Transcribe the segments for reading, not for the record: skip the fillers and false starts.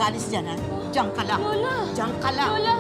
mag-alis dyan, ha? Diyan ka lang. Lola! Diyan ka lang. Lola!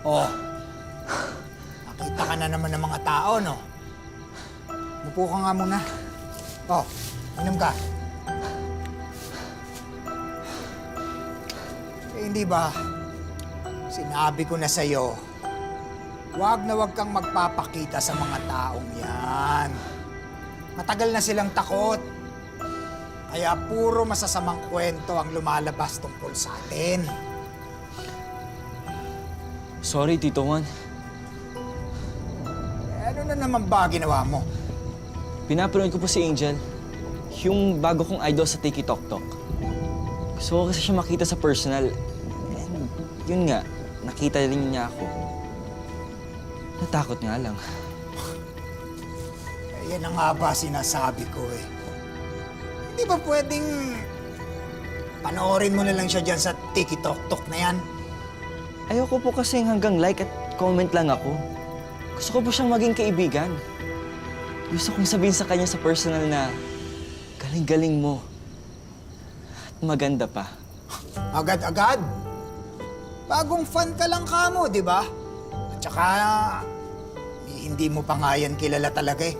Oh, nakita ka na naman ng mga tao, no? Mupo ka nga muna. Oh, inom ka. Eh, hindi ba, sinabi ko na sa'yo, wag kang magpapakita sa mga taong yan. Matagal na silang takot. Kaya puro masasamang kwento ang lumalabas tungkol sa atin. Sorry, Tito Juan. Eh, ano na naman ba ginawa mo? Pinapanood ko po si Angel. Yung bago kong idol sa Tiki Tok Tok. Gusto ko kasi siya makita sa personal. And yun nga, nakita rin niya ako. Natakot nga lang. Eh, yan ang nga ba sinasabi ko eh. Hindi ba pwedeng panoorin mo na lang siya dyan sa Tiki Tok Tok na yan? Ayoko po kasi hanggang like at comment lang ako. Gusto ko po siyang maging kaibigan. Gusto kong sabihin sa kanya sa personal na galing-galing mo. At maganda pa. Agad-agad? Bagong fan ka lang kamo, di ba? At saka, hindi mo pa nga yan kilala talaga eh.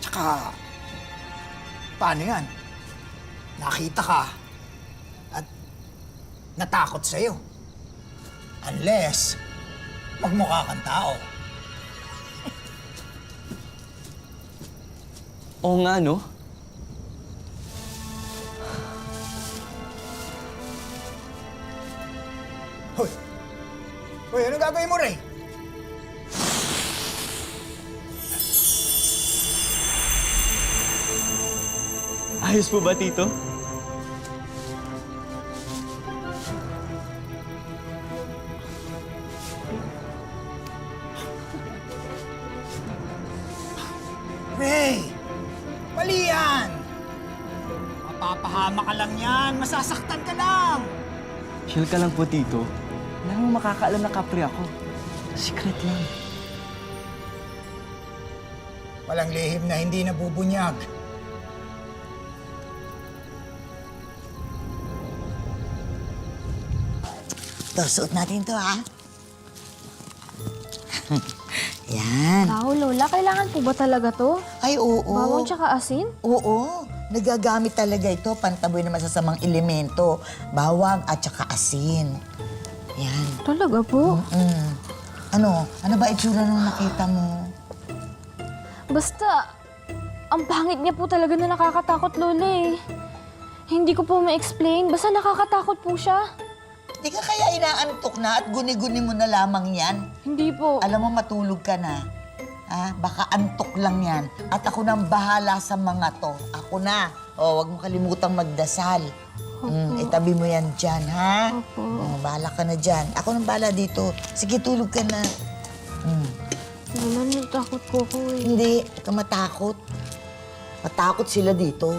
Tsaka, paano yan? Nakita ka at natakot sa'yo. Unless, magmukha kang tao. Oo nga, no? Hoy! Hoy, anong gagawin mo, Ray? Ayos po ba, Tito? Ray! Mali yan! Mapapahama ka lang yan. Masasaktan ka lang. Chill ka lang po, Tito. Wala namang makakaalam na kapre ako. Secret lang. Walang lihim na hindi nabubunyag. Ito, suot natin to, ha? Yan. Wow, Lola, kailangan po ba talaga to? Ay, oo. Bawang tsaka asin? Oo. Nagagamit talaga ito pantaboy ng masasamang elemento. Bawang at saka asin. Yan. Talaga po? Ano? Ano ba itsura nung nakita mo? Basta, ang pangit niya po talaga na nakakatakot, Lola eh. Hindi ko po ma-explain. Basta nakakatakot po siya. Di ka kaya inaantok na at guni-guni mo na lamang yan? Hindi po. Alam mo, matulog ka na. Baka antok lang yan. At ako nang bahala sa mga to. Ako na. O, wag mo kalimutang magdasal. Itabi mo yan dyan, ha? Opo. O, bahala ka na dyan. Ako nang bahala dito. Sige, tulog ka na. Lola, natakot po ako eh. Hindi, huwag ka matakot. Matakot sila dito.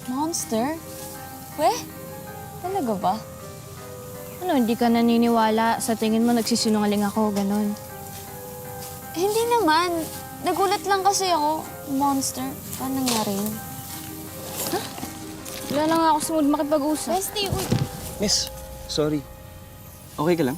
Monster? Weh? Talaga ba? Ano, hindi ka naniniwala? Sa tingin mo nagsisinungaling ako, ganon. Hindi naman. Nagulat lang kasi ako. Monster. Paano nangyari yun? Wala lang ako sa mood makipag-usap. Bestie, uy. Miss, sorry. Okay ka lang?